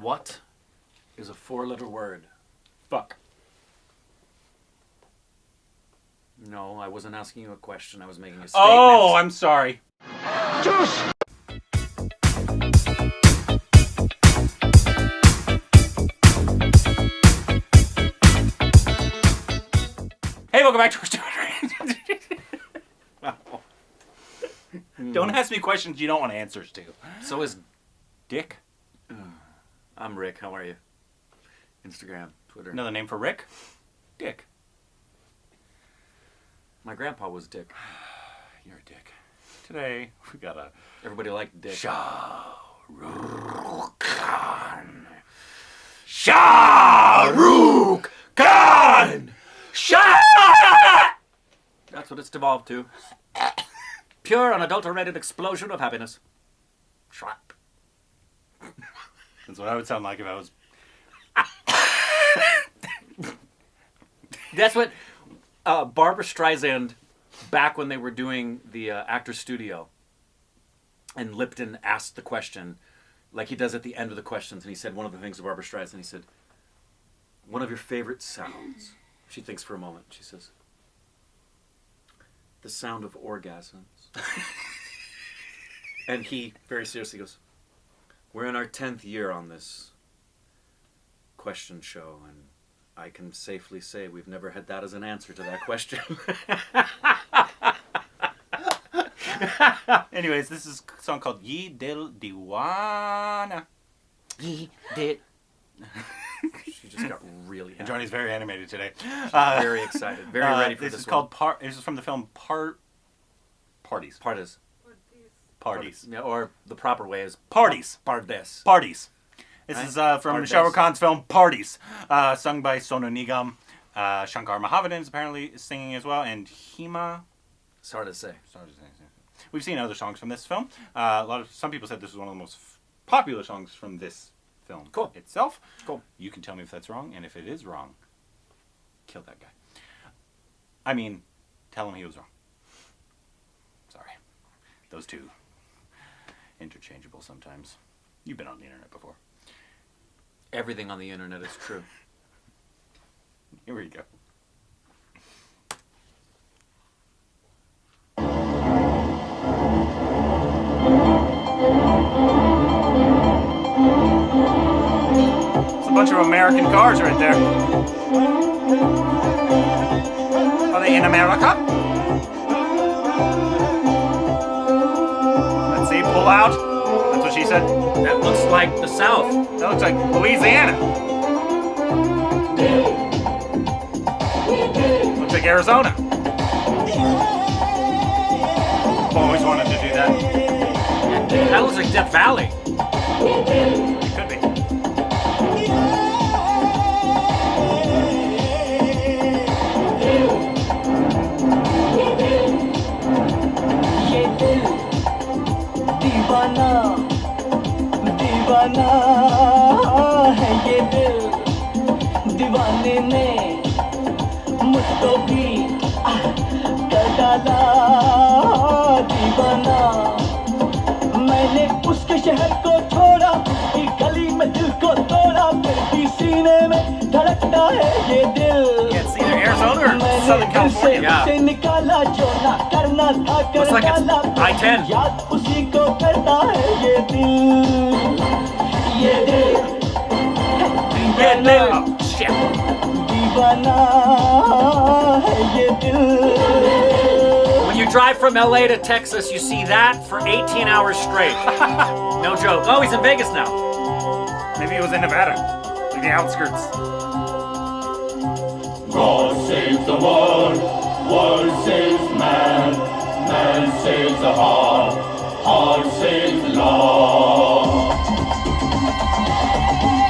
What is a 4-letter word? Fuck. No, I wasn't asking you a question. I was making a statement. Oh, I'm sorry. Juice! Hey, welcome back to oStupidp. Wow. Don't ask me questions you don't want answers to. So is Dick? I'm Rick. How are you? Instagram, Twitter. Another name for Rick? Dick. My grandpa was Dick. You're a dick. Today, we got a... Everybody liked Dick. Shah Rukh Khan. Shah Rukh Khan. That's what it's devolved to. Pure, unadulterated explosion of happiness. Shrap. That's what I would sound like if I was... That's what Barbra Streisand, back when they were doing the Actor Studio, and Lipton asked the question, like he does at the end of the questions, and he said one of the things to Barbra Streisand, he said, one of your favorite sounds. She thinks for a moment. She says, the sound of orgasms. And he very seriously goes, we're in our 10th year on this question show, and I can safely say we've never had that as an answer to that question. Anyways, this is a song called Ye Dil Deewana. Ye did. She just got really happy. Johnny's very animated today. Very excited. Very ready for this This is one. called This is from the film Pardes. Pardes. Pardes. Yeah, or the proper way is Pardes. Pardes. Pardes. This Right? is from Pardes. Shah Rukh Khan's film Pardes, sung by Sonu Nigam. Shankar Mahavan is apparently singing as well, and Hema. Sardesai. We've seen other songs from this film. Some people said this was one of the most popular songs from this film itself. Cool. You can tell me if that's wrong, and if it is wrong, kill that guy. I mean, tell him he was wrong. Sorry. Those two, interchangeable sometimes. You've been on the internet before. Everything on the internet is true. Here we go. It's a bunch of American cars right there. Are they in America? Let's see, pull out. That's what she said. That looks like the South. That looks like Louisiana. Looks like Arizona. I've always wanted to do that. That looks like Death Valley. It could be. दीवाना दीवाना है ये दिल दीवाने ने मुझको भी कर डाला दीवाना मैंने उसके शहर को छोड़ा उसकी गली में दिल को तोड़ा फिर भी सीने में धड़कता है ये दिल Yeah, it's either Arizona or Southern California. Yeah. से निकाला जो ना करना था कर Looks like it's डाला I-10. याद उसी को करता है ये दिल ये दिल Oh, shit. दीवाना है ये दिल When you drive from LA to Texas, you see that for 18 hours straight. No joke. Oh, he's in Vegas now. Maybe it was in Nevada, like the outskirts. God saves the world saves man, man saves the heart saves love.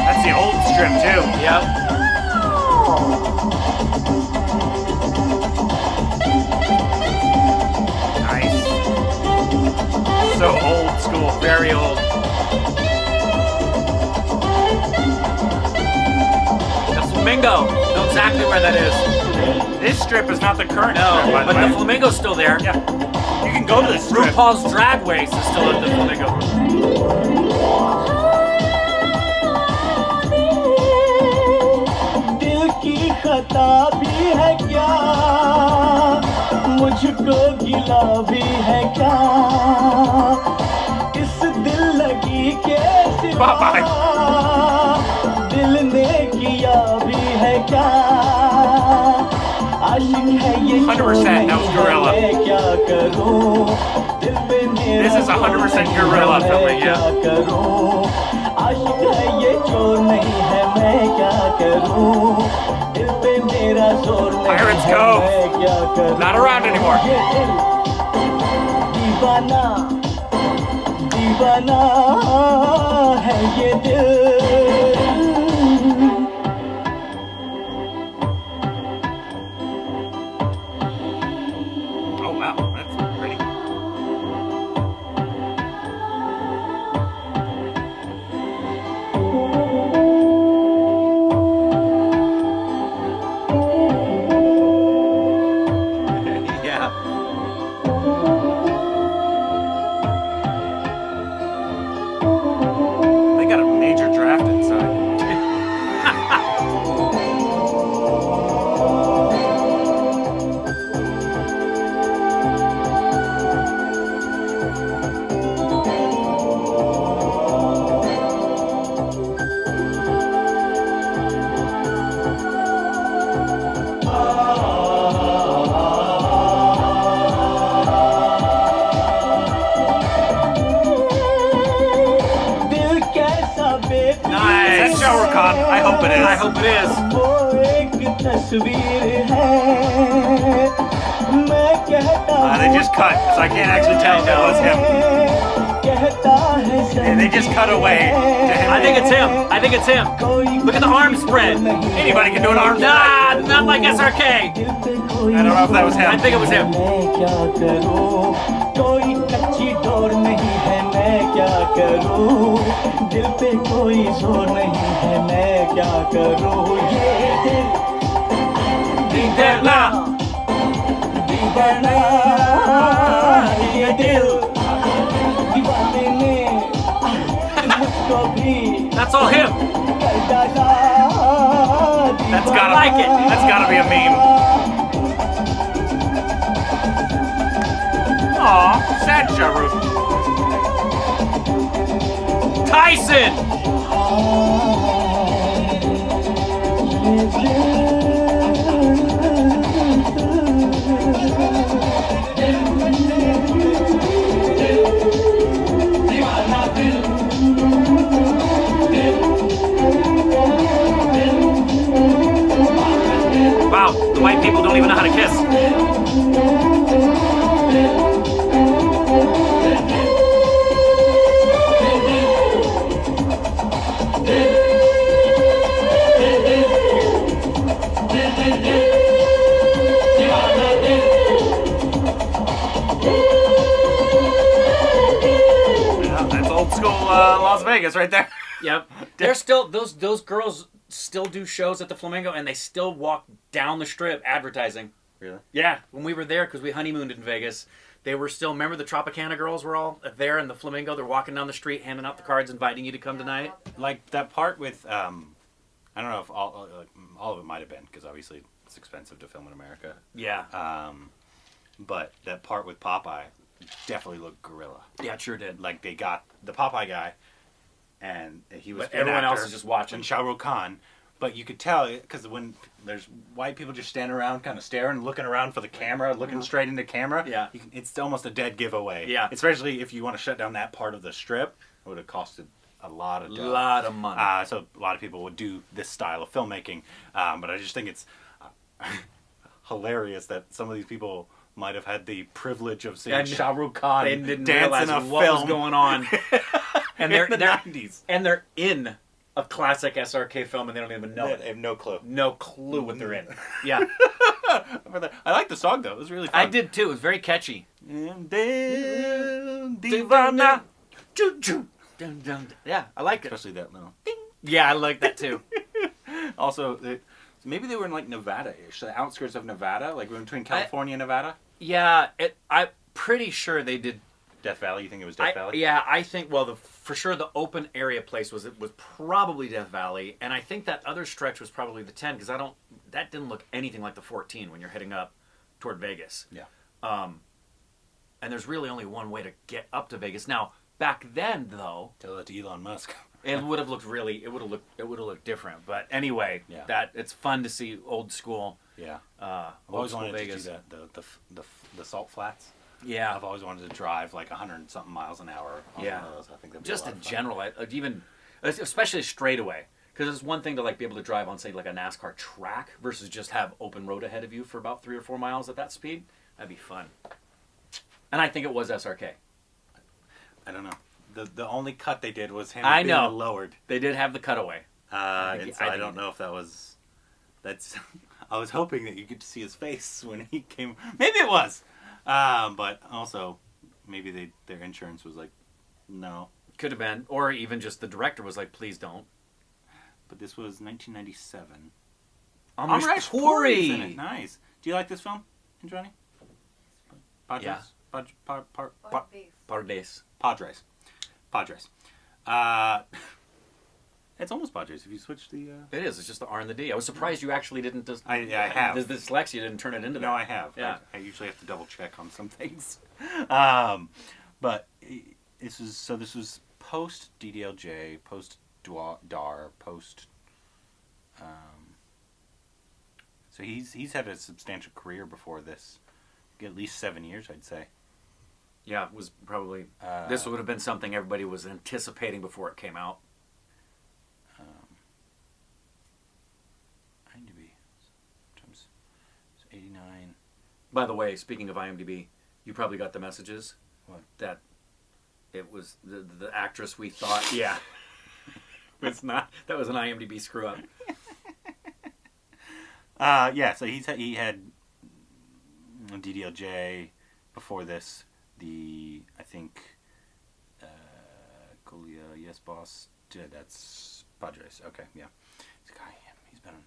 That's the old strip too. Yep. Nice. So old school. Very old. The Flamingo. Know exactly where that is. This strip is not the current No, strip, by but the the way. Flamingo's still there. Yeah. You can go to this strip. RuPaul's Drag Race is still at the Flamingo. पता भी है क्या मुझको गिला भी है क्या इस दिल लगी के सिवा दिल ने किया भी है क्या आशिक है ये 100% that was gorilla. मैं क्या करूं दिल पे मेरा This is 100% gorilla filming, yeah. क्या करूं आशिक है ये चोर नहीं है मैं क्या करूं दिल पे मेरा जोर नहीं Pirates है Cove. मैं क्या करूं Not around anymore. ये दिल दीवाना दीवाना है ये दिल Oh wow, that's pretty. Yeah. They got a major draft inside. दिल कैसा baby Nice. That's Shah Rukh Khan. I hope it is. I hope it is. वो एक तस्वीर है मैं कहता They just cut, so I can't actually tell if that was him. कहता है Yeah, they just cut away to him. I think it's him. I think it's him. Look at the arm spread. Anybody can do an arm spread. Nah, not like SRK. I don't know if that was him. I think it was him. मैं क्या करूं कोई कच्ची door नहीं है मैं क्या करूं दिल पे कोई जोर नहीं है मैं क्या करूं ये दिल Deewana. दीवाना ये दिल दीवाने ने मुझको भी That's all him. कर डाला That's gotta like it. That's gotta be a meme. Aw, sad Shah Rukh. Tyson. Wow, the white people don't even know how to kiss. Yeah, that's old school Las Vegas right there. Yep. They're still those girls still do shows at the Flamingo, and they still walk down the strip advertising. Really? Yeah, when we were there, because we honeymooned in Vegas, they were still, remember the Tropicana girls were all there in the Flamingo? They're walking down the street, handing out the cards, inviting you to come tonight. Like that part with, I don't know if all of it might have been, because obviously it's expensive to film in America. Yeah. But that part with Popeye definitely looked gorilla. Yeah, it sure did. Like they got the Popeye guy, and he was But an everyone actor, else is just watching. and Shah Rukh Khan. But you could tell, because when there's white people just standing around, kind of staring, looking around for the camera, looking straight into camera, Yeah. it's almost a dead giveaway. Yeah. Especially if you want to shut down that part of the strip, it would have costed a lot of dough. lot of money. So a lot of people would do this style of filmmaking. But I just think it's hilarious that some of these people might have had the privilege of seeing And Shah Rukh Khan they didn't dance realize in a what film was going on. And they're in the 90s. And they're in a classic SRK film, and they don't even know They it. have no clue. No clue what they're in. Yeah. I like the song though. It was really fun. I did too. It was very catchy. Deewana. Yeah, I like it. Especially that little ding. Yeah, I like that too. Also, maybe they were in like Nevada-ish, the outskirts of Nevada, like between California and Nevada. Yeah, I'm pretty sure they did. Death Valley. You think it was Death Valley? Yeah, I think. Well, the for sure the open area place was probably Death Valley, and I think that other stretch was probably the 10 because that didn't look anything like the 14 when you're heading up toward Vegas. Yeah. And there's really only one way to get up to Vegas. Now, back then though, Tell that to Elon Musk. it would have looked different. But anyway, Yeah. it's fun to see old school. Yeah. I've I've always wanted to do that. The salt flats. Yeah. I've always wanted to drive like 100-something miles an hour on Yeah. one of those. I think that'd be Just a lot in of fun. general, even especially straightaway, because it's one thing to like be able to drive on say like a NASCAR track versus just have open road ahead of you for about 3 or 4 miles at that speed. That'd be fun. And I think it was SRK. I don't know. The only cut they did was him I being know. lowered. They did have the cutaway. And so I I think don't know if that was. That's. I was hoping that you could see his face when he came. Maybe it was, but also maybe their insurance was like, no. Could have been, or even just the director was like, "Please don't." But this was 1997. Amish Pori's in it. Pori. Nice. Do you like this film, Johnny? Padres. Yeah. Pardes. Padres. It's almost Padres if you switch the. It is. It's just the R and the D. I was surprised you actually didn't. Just, I have. The dyslexia didn't turn it into that. No, I have. Yeah. I usually have to double check on some things. But this was post DDLJ, post DAR, post. So he's had a substantial career before this, at least 7 years, I'd say. Yeah, it was probably. This would have been something everybody was anticipating before it came out. IMDb. Sometimes it's 89. By the way, speaking of IMDb, you probably got the messages. What? That it was the actress we thought. Yeah. It's not. That was an IMDb screw up. Yeah, so he had DDLJ before this. I think Colia, Yes Boss. That's Padres. Okay, yeah. This guy, he's been on.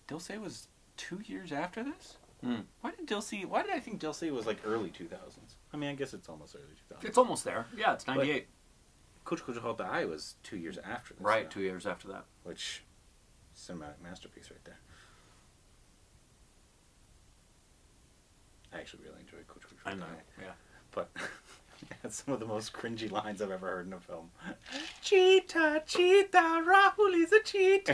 Dilsey was 2 years after this. Why did I think Dilsey was like early 2000s? I mean, I guess it's almost early 2000s. It's almost there. Yeah, it's 98. Kuch Kuch Hota I was 2 years after this. Right, though, 2 years after that. which cinematic masterpiece right there. I actually really enjoyed Kuch Kuch Hota I know. I. Yeah. But that's some of the most cringy lines I've ever heard in a film. Cheetah, cheetah, Rahul is a cheat.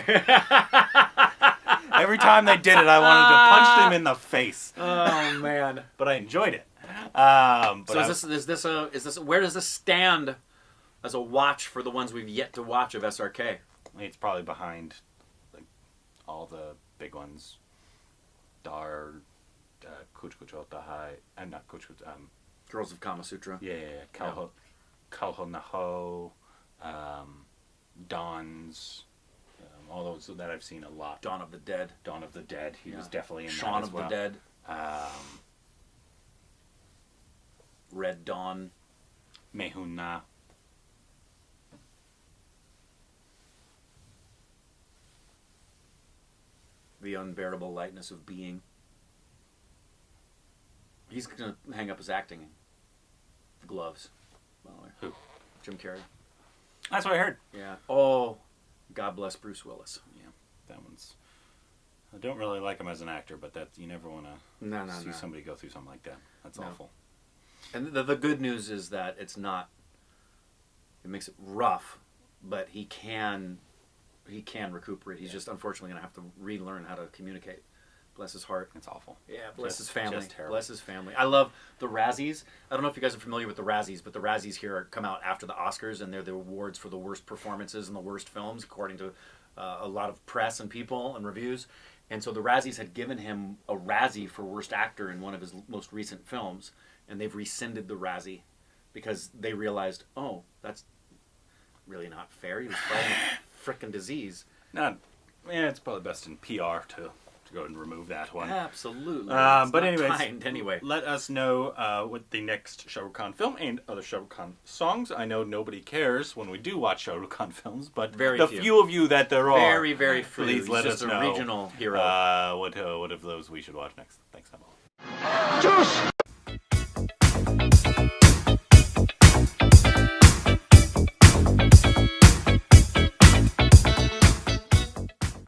Every time they did it, I wanted to punch them in the face. Oh man! But I enjoyed it. But So is this where does this stand as a watch for the ones we've yet to watch of SRK? it's probably behind like all the big ones. Dar, Kuch Kuch Hota Hai, and not Kuch Kuch. Girls of Kama Sutra. Yeah, Kauho Naho, Dawn's, all those that I've seen a lot. Dawn of the Dead. Dawn of the Dead. He was Yeah. definitely in Shaun that as of well. the Dead. Um, Red Dawn. Mehuna. The Unbearable Lightness of Being. He's gonna hang up his acting gloves. By the way. Who? Jim Carrey. That's what I heard. Yeah. Oh, God bless Bruce Willis. Yeah, that one's. I don't really like him as an actor, but that you never want to No. see somebody go through something like that. That's No. awful. And the good news is that it's not. It makes it rough, but he can recuperate. He's just unfortunately going to have to relearn how to communicate. Bless his heart. It's awful. Yeah, bless Just- his family. just terrible. Bless his family. I love the Razzies. I don't know if you guys are familiar with the Razzies, but the Razzies here come out after the Oscars, and they're the awards for the worst performances and the worst films, according to a lot of press and people and reviews. And so the Razzies had given him a Razzie for worst actor in one of his most recent films, and they've rescinded the Razzie because they realized, oh, that's really not fair. He was fighting a frickin' disease. Yeah, it's probably best in PR to go ahead and remove that one. Absolutely. But It's not anyways, kind anyway. let us know what the next Shah Rukh Khan film and other Shah Rukh Khan songs. I know nobody cares when we do watch Shah Rukh Khan films, but Very the few. few of you that there are, Very, very few. please He's let just us a know regional hero. what of those we should watch next. Thanks, Hema. Juice!